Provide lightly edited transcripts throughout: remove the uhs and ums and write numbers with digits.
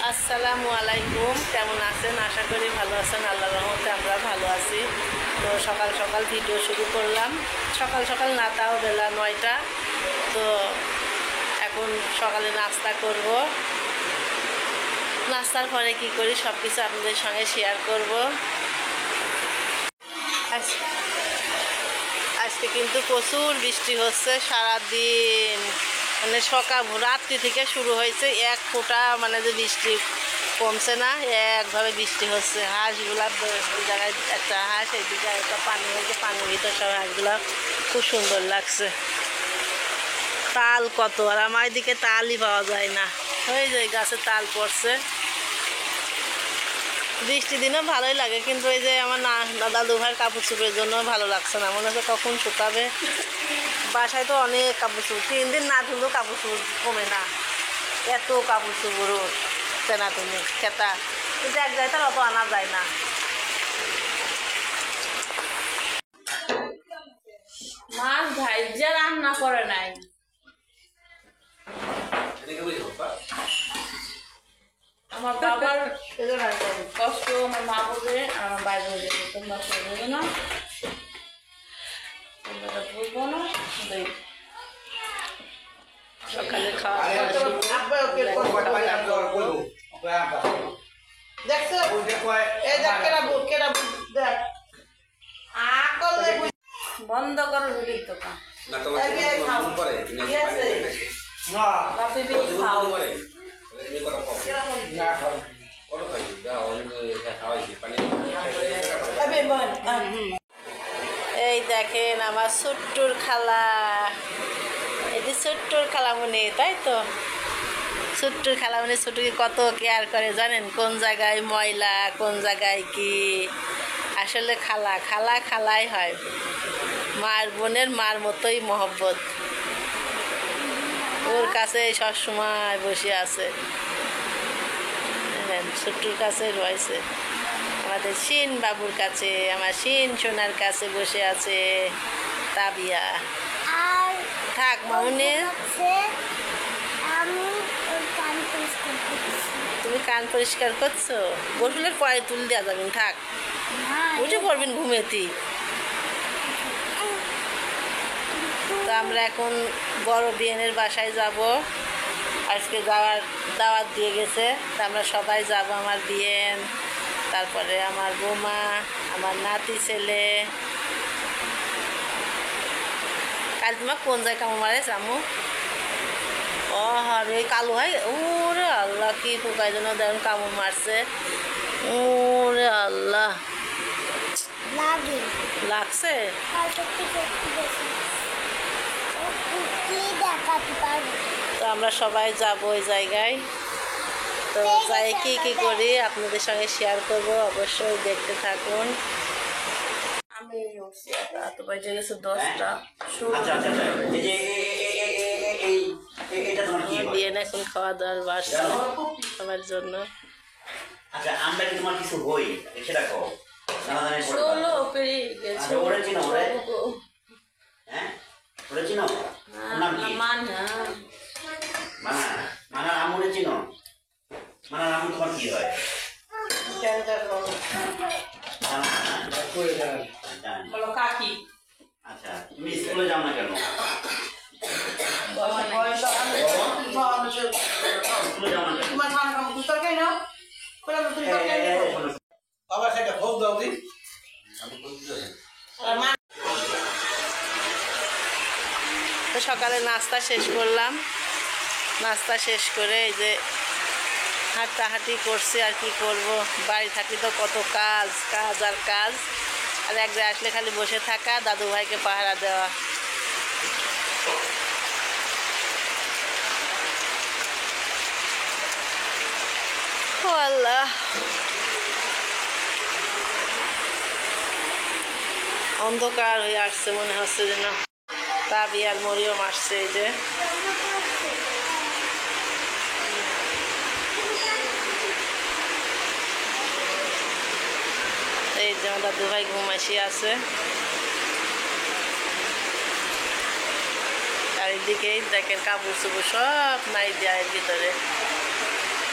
আসসালামু আলাইকুম, কেমন আছেন? আশা করি ভালো আছেন। আল্লাহর রহমতে আমরা ভালো আছি। তো সকাল সকাল ভিডিও শুরু করলাম। সকাল সকাল না, তাও বেলা 9টা। তো এখন সকালে নাস্তা করব। নাস্তার পরে কি করি সব কিছু আপনাদের সঙ্গে শেয়ার করব। আজকে কিন্তু প্রচুর বৃষ্টি হচ্ছে সারাদিন, মানে সকাল রাত্রি থেকে শুরু হয়েছে। এক ফোঁটা মানে যে বৃষ্টি কমছে না, একভাবে বৃষ্টি হচ্ছে। হাঁসগুলা ওই জায়গায় একটা হাঁস, এইদিকে একটা পানি হয়েছে, পানির ভিতর সব হাঁসগুলা খুব সুন্দর লাগছে। তাল কত, আর আমার এদিকে তালই পাওয়া যায় না। ওই যে গাছে তাল পড়ছে। বৃষ্টি দিনও ভালোই লাগে, কিন্তু এই যে আমার দাদু ভাইয়ের কাপড় চোপড়ের জন্য ভালো লাগছে না। মনে হচ্ছে কখন শুকাবে। বাসায় তো অনেক কাপড় চোপড়, 3 দিন না ধুলেও কাপড় চোপড় কমে না, এত কাপড় চোপড় চেনা তুমি খেতা। কিন্তু এক জায়গায় অত আনা যায় না। মাছ ভাইজা রান্না করে নাই। আমার বাবার কষ্ট আমার মা বলবে, আর আমার বাইরে বলবে তোমরা বলবে না, বলবো না। সকালে খাওয়া বন্ধ করো রুটির দোকান। এই দেখেন আমার ছোট্টুর খালা, এটি ছোট্টুর খালামণি, তাই তো? ছোট্টুর খালামণি ছোট্টুকে কত কেয়ার করে জানেন? কোন জায়গায় ময়লা, কোন জায়গায় কি। আসলে খালা খালা খালাই হয়, মার বোনের মার মতোই মহব্বত। ওর কাছে সবসময় বসে আছে, ছোট্টুর কাছে রয়েছে। আমাদের শিন বাবুর কাছে, আমার শিন সোনার কাছে বসে আছে তাবিয়া। থাক মামুনি, তুমি কান পরিষ্কার করছো? গোসলের পরে তুল দেওয়া যাবেন, থাক উঠে পড়বেন ঘুমেতি। তো আমরা এখন বড় বিয়েনের বাসায় যাব। আজকে দাওয়াত দিয়ে গেছে, তা আমরা সবাই যাব। আমার বিয়েন, তারপরে আমার বৌমা, আমার নাতি ছেলে। কাল তোমার কোন জায়গায় কামড় মারে জামু? ও হরে কালো হয়। ওরে আল্লাহ, কি পোকায় যেন দেখুন কামড় মারছে। ওরে আল্লাহ, লাগছে। তো আমরা সবাই যাব ওই জায়গায়। তো যাই কি কি করি আপনাদের সঙ্গে শেয়ার করব, অবশ্যই দেখতে থাকুন। আমি তো বাজে গেছে 10টা। বিয়ে এখন খাওয়া দাওয়ার বাসছে সবার জন্য। আচ্ছা, আমরা কি তোমার কিছু হই সেটা কও। ষোলো পেরিয়ে গেছে। ওরে চিনো? ওরে হ্যাঁ, ওরে চিনো? নাম কি? মানা। মানা। মানার আমুরে চিনো? মানার আমু তোমার কি হয়? বলো কাকি। আচ্ছা, তুমি স্কুলে যাও না কেন? স্কুলে যাও না কেন? আবার সেটা ভোগ দাও দিন। তো সকালে নাস্তা শেষ করলাম। নাস্তা শেষ করে এই যে হাঁটাহাঁটি করছি। আর কি করব, বাড়ি থাকলে তো কত কাজ কাজ আর কাজ। আর এক জায়গায় আসলে খালি বসে থাকা, দাদু ভাইকে পাহারা দেওয়া। ও আল্লাহ, অন্ধকার হয়ে আসছে মনে হচ্ছে যেন। তাবি আর মরিয়ম আসছে। এই যে আমার দাদু ভাই ঘুমাইছি আছে। চারিদিকেই দেখেন কাপড় চোপড় সব নাই দেওয়ার ভিতরে।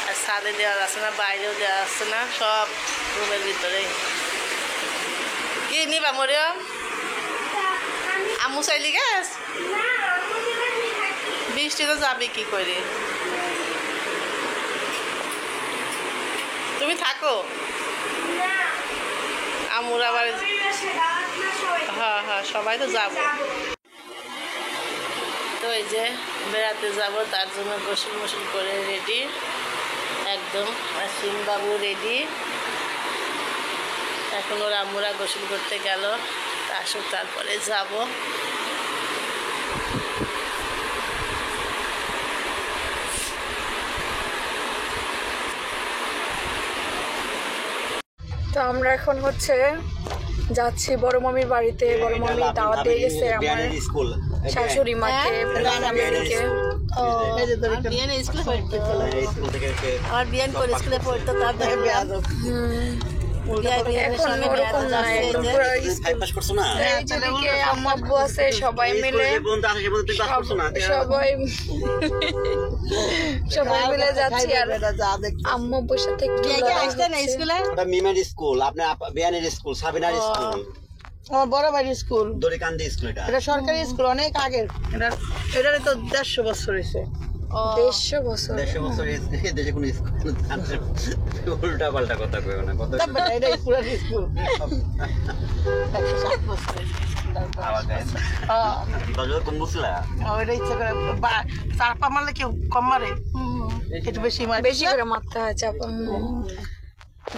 আর ছাদে দেওয়া যাচ্ছে না, বাইরেও দেওয়া যাচ্ছে না, সব রুমের ভিতরেই। কি নিবা মরিয়ম? আম্মু চাইলি গ্যাস? বৃষ্টি তো যাবে কি করে? তুমি থাকো, আমুর আবার হ্যাঁ হ্যাঁ সবাই তো যাবো। তো এই যে বেড়াতে যাব, তার জন্য গোসল মোসল করে রেডি একদম। আর সিমবাবু রেডি। এখন ওর আম্মুরা গোসল করতে গেল, আসুক তারপরে যাব। তো আমরা এখন হচ্ছে যাচ্ছি বড় মামির বাড়িতে। বড় মামি দাওয়াত দিয়ে গেছে আমার শাশুড়ি মাকে, ফ্যামিলিকে। আমার বিয়ান করে স্কুলে পড়তো, তারপরে এখন ওরকম না, একদম পুরো যেদিকে আম্মু আব্বু আছে সবাই মিলে, সবাই মিলে যাচ্ছি। আর আম্মু আব্বুর সাথে একটু স্কুলে মিমের স্কুল, আপনার বিয়ানের স্কুল, সাবিনার স্কুল, আমার বড় বাড়ির স্কুল, দড়িকান্দি স্কুল। এটা সরকারি স্কুল, অনেক আগের। এটার তো 150 বছর হয়েছে। 150 বছর? 150 বছর দেশে কোনো স্কুল উল্টা পাল্টা কথা কই না, কত এটা পুরান স্কুল। 107 বছর কোন বুঝলা? ওইটা ইচ্ছা করে চাপা মারলে কেউ কম মারে, একটু বেশি মারে, বেশি করে মারতে হয় চাপা।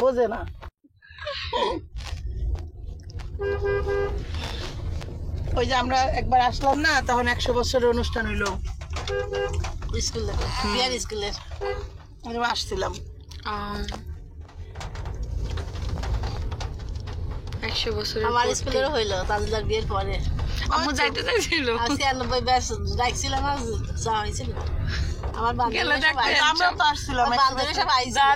বোঝে না। ওই যে আমরা একবার আসলাম না, তখন 100 বছরের অনুষ্ঠান হইলো স্কুলে, বিয়ার স্কুলের আসছিলাম। 100 বছর আমার স্কুলেরও হইলো তাজুদার বিয়ের পরে। আম্মু যাইতে চাইছিল, 96 ব্যাচ ডাকছিলাম, আর যাওয়া হয়েছিল। আমার আমরা তো আসছিলাম, বান্ধবী সব আইছিল।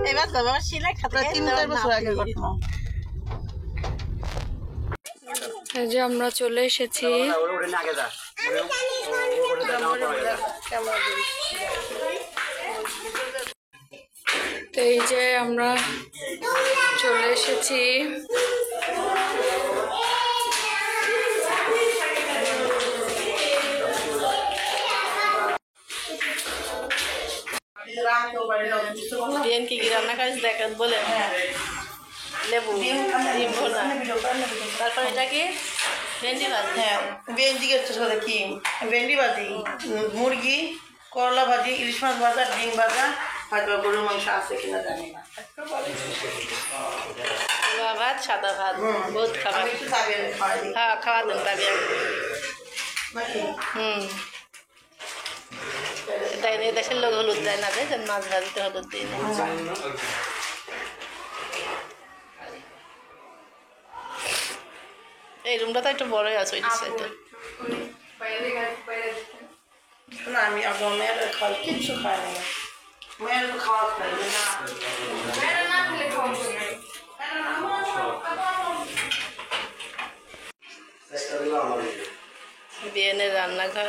এবার তো আমার সিলাই খাতা 3-4 বছর আগের ঘটনা। এই যে আমরা চলে এসেছি। তো এই যে আমরা চলে এসেছি। বিয়ান কি কি রান্না করেছে দেখেন বলে? লেবু, ডিম ভোনা, তারপর এটা কি ভেন্ডি ভাজি। হ্যাঁ ভেন্ডি সাথে কি ভেন্ডি ভাজি, মুরগি, করলা ভাজি, ইলিশ মাছ ভাজা, ডিম ভাজা, হয়তো গরুর মাংস আছে কিনা জানি না। ভাত, সাদা ভাত, বহুত খাবার। হ্যাঁ খাওয়া দেন তাবি। তাই দেশের লোক হলুদ দেয় না, দেয় মাছ ভাজিতে হলুদ দিই না। এই রুমটা তো একটু বড়ই আছে ওই সাইডে। না আমি আগে মেয়ের খাই, কিচ্ছু খাই না, মেয়ের তো খাওয়া খাই না। বিয়েনের রান্নাঘর,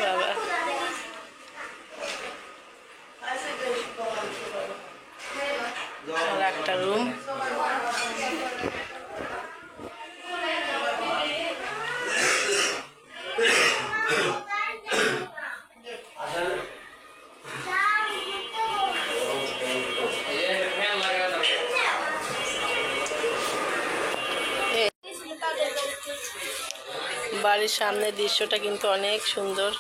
বাবা আর একটা রুম। বাড়ির সামনের দৃশ্যটা কিন্তু অনেক সুন্দর।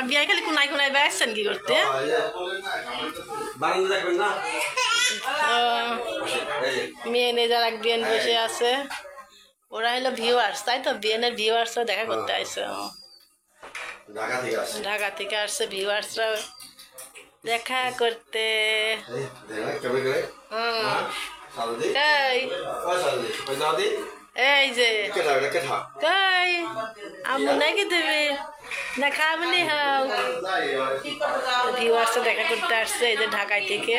বিয়ে খালি কোনায় কোনায় বেড়াচ্ছেন কি করতে? মেয়ে যারা বিয়েন বসে আছে, ওরা হলো ভিউয়ার্স, তাই তো বিয়েনের ভিউয়ার্সরা দেখা করতে আসছে, ঢাকা থেকে আসছে ভিউয়ার্সরা দেখা করতে। সালদি কই ওই সালদি ওই দাদি এই যে কেটা এটা কেটা কই আম্মু নাকি দেবে না খাবনি হাও ভিউয়ার্সটা দেখা করতে আসছে এই যে ঢাকায় থেকে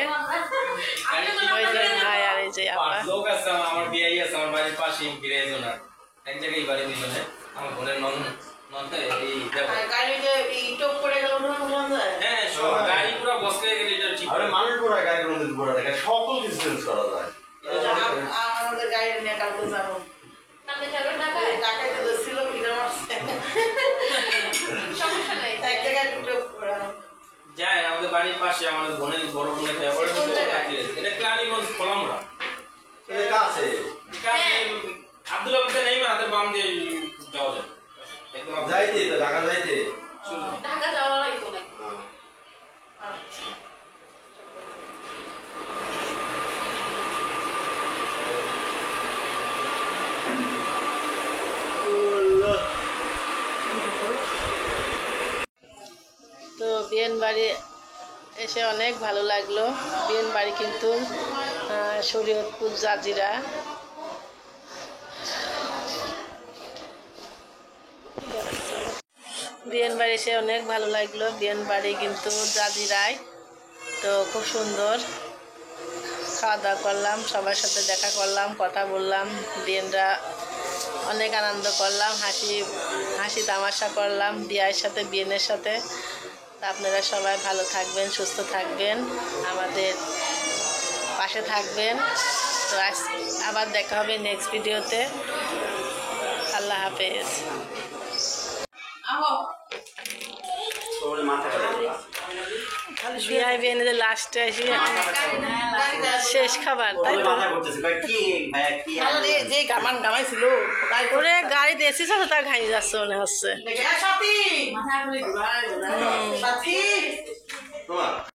ওই যে ভাই আর এই যে আপা লোক আছে আমার বিয়ে আছে আমার বাড়ির পাশে ফিরে এসো না এক জায়গায় বাড়ি দুজনে আমার বোনের ননটা এই হ্যাঁ সব গাড়ি পুরো বসে গেলে এটা ঠিক আরে মানুষ পুরো গায়ে কোনো দিন পুরো দেখে সকল কিছু চেঞ্জ করা যায় আমাদের গাড়ি নিয়ে কালকে যাবো ঢাকায় তো ছিল কিনা এক জায়গায় যায় আমাদের বাড়ির পাশে আমাদের বোনের বড় বোনের খেয়ে পড়ে এটা ক্লানিগঞ্জ কলমরা এটা কাছে আব্দুল আবদুল নেই হাতের বাম দিয়ে যাওয়া যায় একদম যাইতে তো ঢাকা যাইতে ঢাকা যাওয়া লাগবে না তো বিয়েন বাড়ি এসে অনেক ভালো লাগলো বিয়েন বাড়ি কিন্তু শরীয়তপুর জাজিরা বিয়েন বাড়ি এসে অনেক ভালো লাগলো বিয়েন বাড়ি কিন্তু জাজিরায় তো খুব সুন্দর খাওয়া দাওয়া করলাম সবার সাথে দেখা করলাম কথা বললাম বিয়েনরা অনেক আনন্দ করলাম হাসি তামাশা করলাম বিয়ের সাথে বিয়েনের সাথে আপনারা সবাই ভালো থাকবেন সুস্থ থাকবেন আমাদের পাশে থাকবেন তো আবার দেখা হবে নেক্সট ভিডিওতে আল্লাহ হাফেজ বিয়ে বিয়ে লাস্টে এসে শেষ খাবার তাই তো যে গামান গামাইছিল ওরে গাড়ি দিয়েছিস তো তার ঘাই যাচ্ছে মনে হচ্ছে তোমার